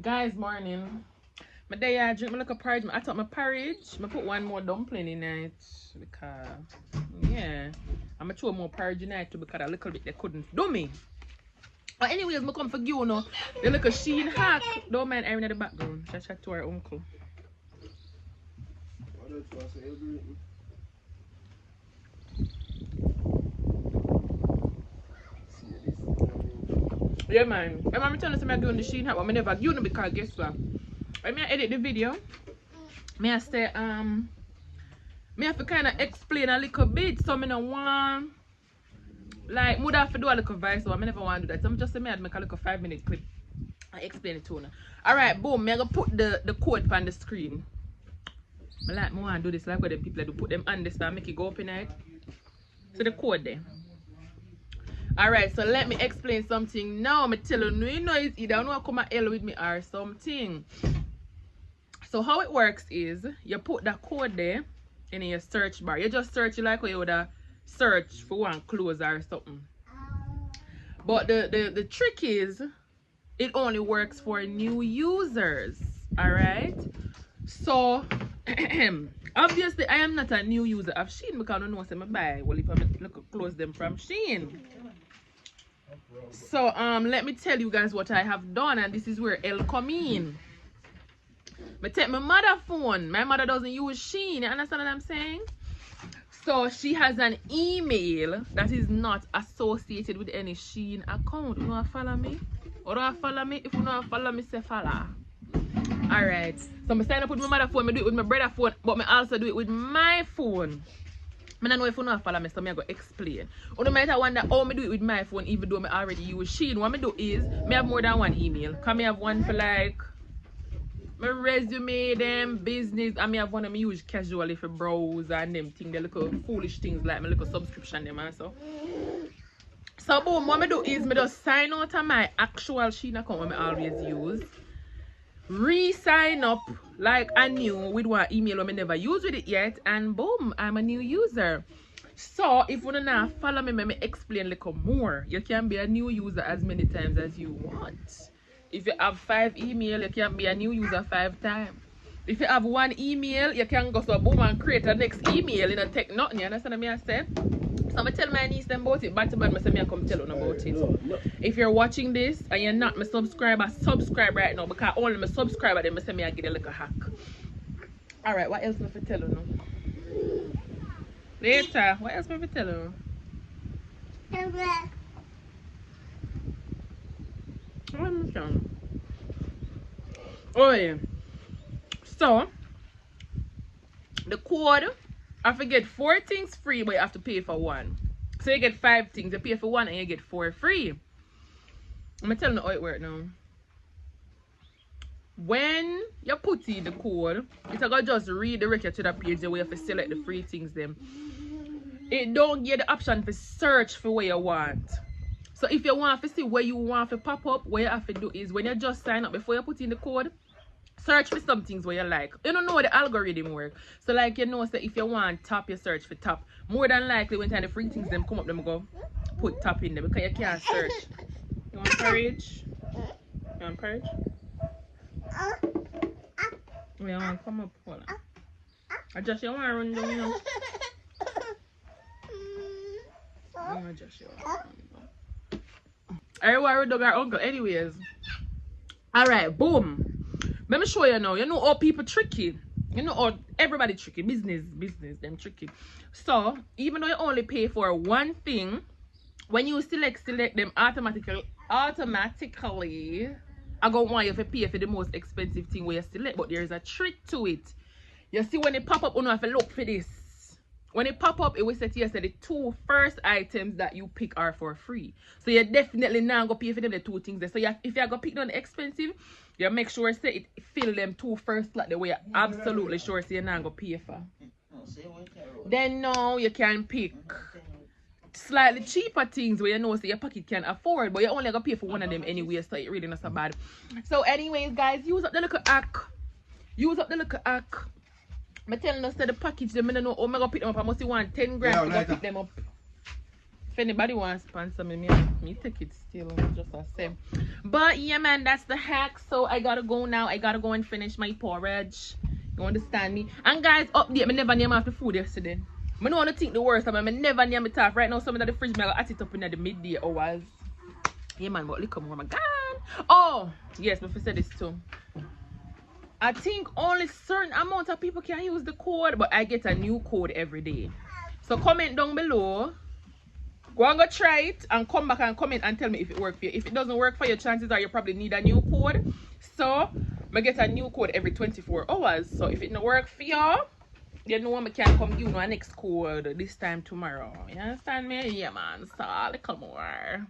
Guys, morning. My day I drink my little porridge. I took my porridge. I put one more dumpling in it because yeah. I'm gonna throw more porridge in it too because a little bit they couldn't do me. But anyways, I come for you now. The little Shein hack. Don't mind Erin in the background. She chat to her uncle. Yeah man. I'm telling you I'm doing the Shein hack, but I never do it because guess what? When I edit the video, I say me have to kind of explain a little bit, so I don't want like would have to do a little voice, so I never want to do that. So I'm just saying I make a little 5-minute clip and explain it to you. Alright, boom, I'm gonna put the code on the screen. I like me want to do this like what the people do, put them on this and make it go up in it. So the code there. Alright, so let me explain something now. I'm telling you, you know it's either you come and L with me or something. So how it works is you put that code there in your search bar. You just search it like how you would search for one clothes or something. But the trick is it only works for new users. Alright. So obviously I am not a new user of Shein because I don't know what I buy. Well, if I look at clothes them from Shein. So let me tell you guys what I have done, and this is where L come in. I take my mother phone. My mother doesn't use Shein. You understand what I'm saying? So she has an email that is not associated with any Shein account. You want to follow me? Or don't follow me? If you don't follow me, say follow. Alright. So I sign up with my mother phone. I do it with my brother phone. But I also do it with my phone. I don't know if you don't follow me, so I'm going to explain. You might wonder how I do it with my phone even though I already use Shein. What I do is I have more than one email. Because I have one for like my resume, them business, and I have one of them use casually for browse and them thing, the little foolish things like my little subscription them and so. So boom, what I do is I just sign out of my actual Shein account I always use. Re-sign up like I new with one email I never use with it yet, and boom, I'm a new user. So if you don't know, follow me, let me explain a little more. You can be a new user as many times as you want. If you have 5 email, you can be a new user 5 times. If you have 1 email, you can go so boom and create a next email. You don't take nothing. You understand what I say? So I'm tell my niece them about it. But I say I come tell you about it. No. If you're watching this and you're not my subscriber, subscribe right now because only my subscriber then I say I get a little hack. Alright, what else am I tell you now? Later, what else am I tell you? Oh yeah. So the code, I forget 4 things free, but you have to pay for 1. So you get 5 things, you pay for 1 and you get 4 free. I'm gonna tell you how it works now. When you put in the code, it's gonna just redirect you to the page where you have to select the free things them. It don't give the option to search for what you want. So if you want to see where you want to pop up, what you have to do is when you just sign up before you put in the code, search for some things where you like. You don't know how the algorithm work. So like you know, so if you want top, you search for top. More than likely when time the free things them come up, them go put top in there because you can't search. You want porridge? You want porridge? You want to come up? Hold on. I just you want to run down, you know? I just you want to everyone dog our uncle anyways. Alright, boom. Let me show you now. You know how people tricky. You know how everybody tricky. Business, them tricky. So even though you only pay for 1 thing, when you select them automatically I go want you to pay for the most expensive thing where you select, but there's a trick to it. You see when it pop up, you don't have to look for this. When it pop up, it will say to you the 2 first items that you pick are for free. So you definitely not go pay for them the 2 things there. So if you go pick on the expensive, you make sure say it fill them 2 first like the way you're absolutely sure so you're not go pay for. Then now you can pick slightly cheaper things where you know so your pocket can afford, but you only gonna pay for 1 of them anyway, so it really not so bad. So anyways guys, use up the little hack. I'm telling us that the package them, I don't know how I'm gonna pick them up. I must want 10 grand to go pick them up. If anybody wants to sponsor me, me take it still. Just a same. But yeah, man, that's the hack. So I gotta go now. I gotta go and finish my porridge. You understand me? And guys, update. Me never name after food yesterday. I don't want to think the worst. I never name it off. Right now, some of the fridge, I at it up in the midday hours. Yeah, man, but look more, my God. Oh, yes, before I said this too. I think only certain amount of people can use the code, but I get a new code every day. So comment down below. Go and go try it and come back and comment and tell me if it works for you. If it doesn't work for you, chances are you probably need a new code. So I get a new code every 24 hours. So if it don't work for you, you know I can come give you a next code this time tomorrow. You understand me? Yeah, man. So a little more.